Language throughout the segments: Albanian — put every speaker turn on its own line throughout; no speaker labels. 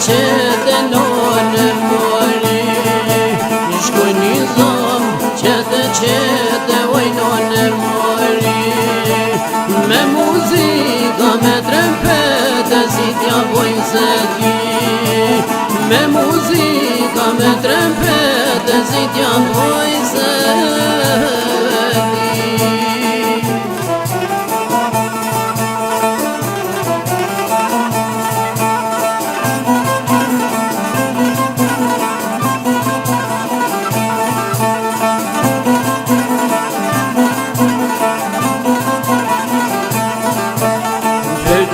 qete none mori, shkoj një zom qete oj none mori. Me muzika, me trempete, si t'ja bojnë se ti. Me muzika, me trempete, si t'ja bojnë se ti.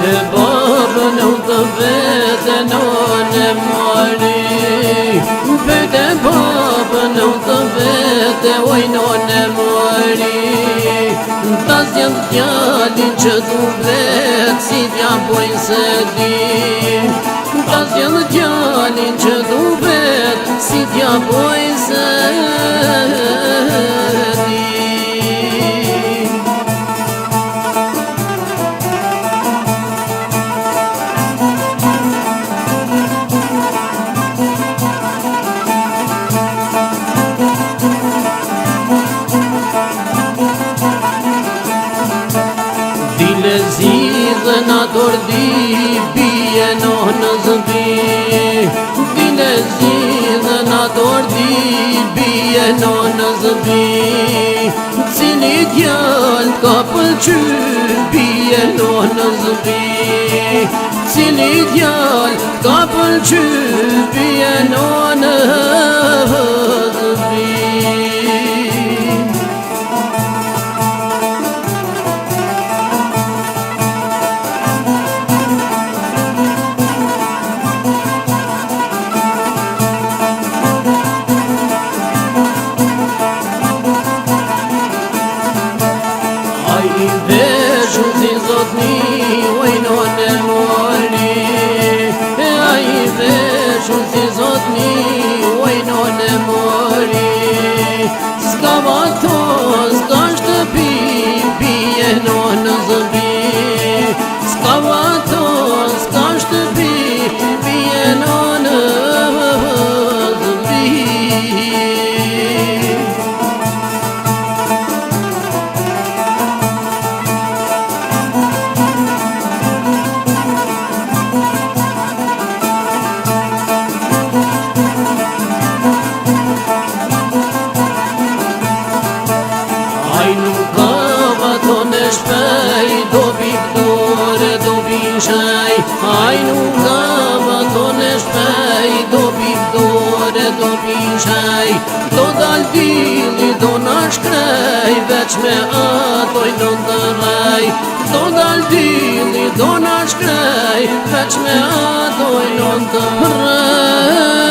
Për babën u të vete none mori, për babën u të vete oj none mori. Ta zjedh djalin që du vet, si t'ja bojnë se ti. Ta zjedh djalin që du vet, si t'ja bojnë se ti. Dile zidhen ator di, bie në zbi. Dile zidhen ator di, bie në zbi. Cili djall ka pëlqy, bie në zbi. Cili djall ka pëlqy, bie në zbi. Veshu si zotni, oj none mori. Ai veshu si zotni, oj none mori. S'ka vato, s'ka shtëpi, bie në zbi. S'ka vato, s'ka shtëpi, bie në zbi. Ai nuk ka vaton e shpej, do piktore, do bishaj. Ai nuk ka vaton e shpej, do piktore, do bishaj. Do dal dili, do na shkrej, veç me atoj do të raj. Do dal dili, do na shkrej, veç me atoj do të raj.